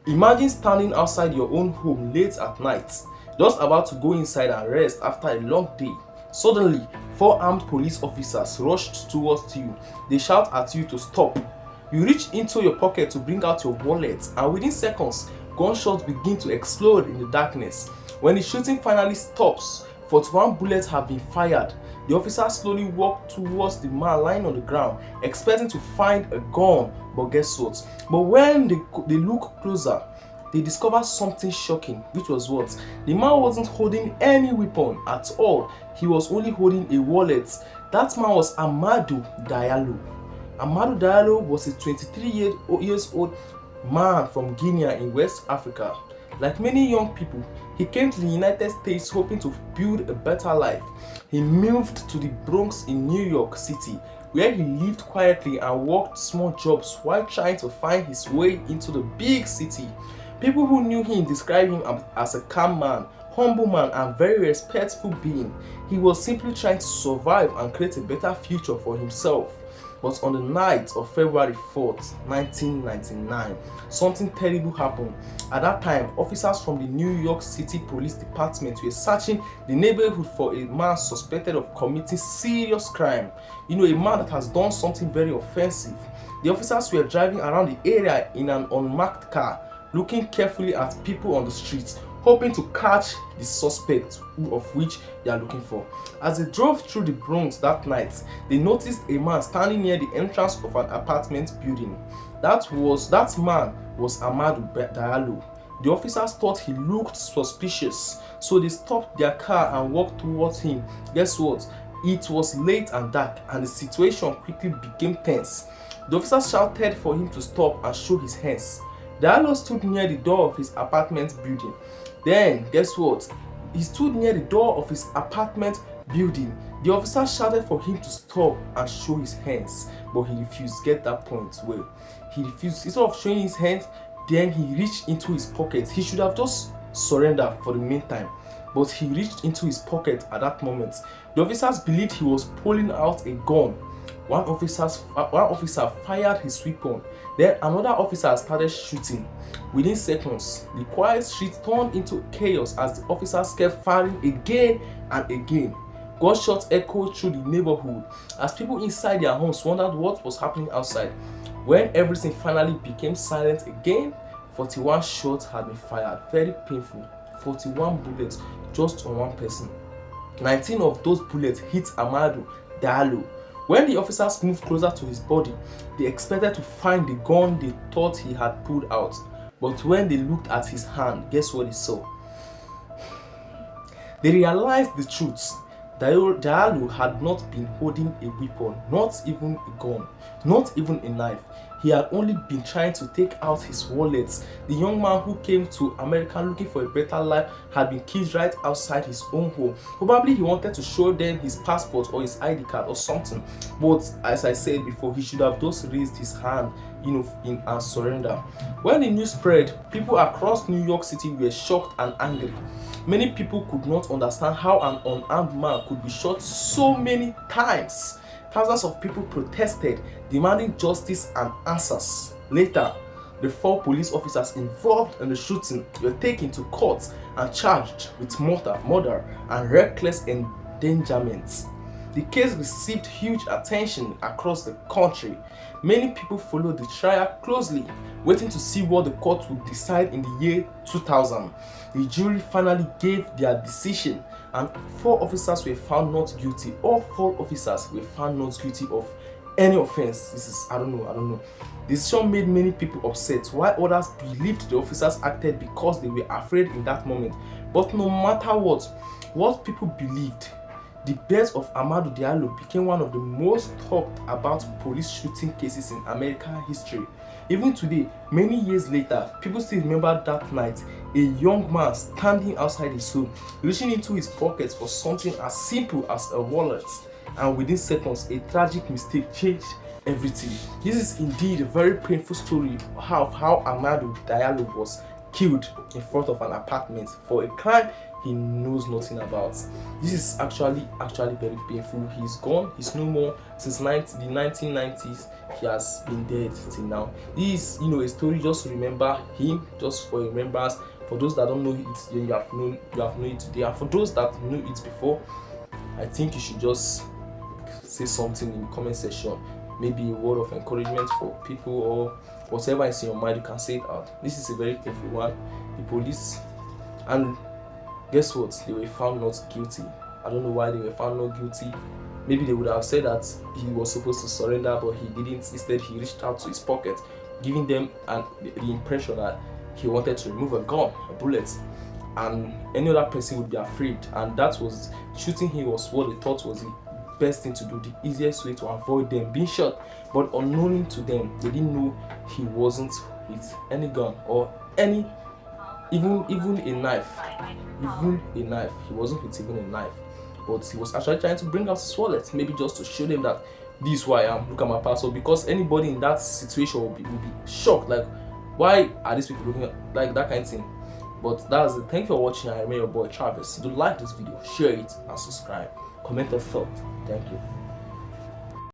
Imagine standing outside your own home late at night, just about to go inside and rest after a long day. Suddenly, four armed police officers rushed towards you. They shout at you to stop. You reach into your pocket to bring out your wallet, and within seconds, gunshots begin to explode in the darkness. When the shooting finally stops, 41 bullets have been fired. The officers slowly walk towards the man lying on the ground, expecting to find a gun, but guess what? But when they look closer, they discover something shocking, which was what? The man wasn't holding any weapon at all. He was only holding a wallet. That man was Amadou Diallo. Amadou Diallo was a 23 years old man from Guinea in West Africa. Like many young people, he came to the United States hoping to build a better life. He moved to the Bronx in New York City, where he lived quietly and worked small jobs while trying to find his way into the big city. People who knew him described him as a calm man, humble man, and very respectful being. He was simply trying to survive and create a better future for himself. But on the night of February 4th, 1999, something terrible happened. At that time, officers from the New York City Police Department were searching the neighborhood for a man suspected of committing serious crime. A man that has done something very offensive. The officers were driving around the area in an unmarked car, looking carefully at people on the streets, hoping to catch the suspect of which they are looking for. As they drove through the Bronx that night, they noticed a man standing near the entrance of an apartment building. That man was Amadou Diallo. The officers thought he looked suspicious, so they stopped their car and walked towards him. Guess what? It was late and dark, and the situation quickly became tense. The officers shouted for him to stop and show his hands. Diallo stood near the door of his apartment building. Then, guess what? He stood near the door of his apartment building. The officer shouted for him to stop and show his hands, but he refused. Get that point? Well, he refused. Instead of showing his hands, then he reached into his pocket. He should have just surrendered for the meantime, but he reached into his pocket at that moment. The officers believed he was pulling out a gun. One officer fired his weapon. Then another officer started shooting. Within seconds, the quiet street turned into chaos as the officers kept firing again and again. Gunshots echoed through the neighborhood as people inside their homes wondered what was happening outside. When everything finally became silent again, 41 shots had been fired. Very painful. 41 bullets just on one person. 19 of those bullets hit Amadou Diallo. When the officers moved closer to his body, they expected to find the gun they thought he had pulled out. But when they looked at his hand, guess what they saw? They realized the truth. Diallo had not been holding a weapon, not even a gun, not even a knife. He had only been trying to take out his wallet. The young man who came to America looking for a better life had been killed right outside his own home. Probably he wanted to show them his passport or his ID card or something. But as I said before, he should have just raised his hand, in and surrender. When the news spread, people across New York City were shocked and angry. Many people could not understand how an unarmed man could be shot so many times. Thousands of people protested, demanding justice and answers. Later, the 4 police officers involved in the shooting were taken to court and charged with murder and reckless endangerment. The case received huge attention across the country. Many people followed the trial closely, waiting to see what the court would decide in the year 2000. The jury finally gave their decision, and 4 officers were found not guilty. All 4 officers were found not guilty of any offense. I don't know. The decision made many people upset, while others believed the officers acted because they were afraid in that moment. But no matter what people believed, the death of Amadou Diallo became one of the most talked about police shooting cases in American history. Even today, many years later, people still remember that night, a young man standing outside his home, reaching into his pocket for something as simple as a wallet, and within seconds, a tragic mistake changed everything. This is indeed a very painful story of how Amadou Diallo was killed in front of an apartment for a crime he knows nothing about. This is actually very painful. He's gone, he's no more. Since the 1990s, he has been dead till now. This is, a story just to remember him, just for remembrance. For those that don't know it, you have known it today, and for those that knew it before, I think you should just say something in the comment section, maybe a word of encouragement for people, or whatever is in your mind. You can say it out. This is a very painful one. The police, and guess what? They were found not guilty. I don't know why they were found not guilty. Maybe they would have said that he was supposed to surrender, but he didn't. Instead, he reached out to his pocket, giving them the impression that he wanted to remove a gun, a bullet, and any other person would be afraid. And that was, shooting him was what they thought was the best thing to do, the easiest way to avoid them being shot. But unknowing to them, they didn't know he wasn't with any gun or any, even a knife. He wasn't with even a knife, but he was actually trying to bring out his wallet, maybe just to show them that this is who I am, look at my passport. Because anybody in that situation will be shocked, like, why are these people looking like that kind of thing? But that's it. Thank you for watching. I remain your boy Travis. Do like this video, share it, and subscribe. Comment your thought. Thank you.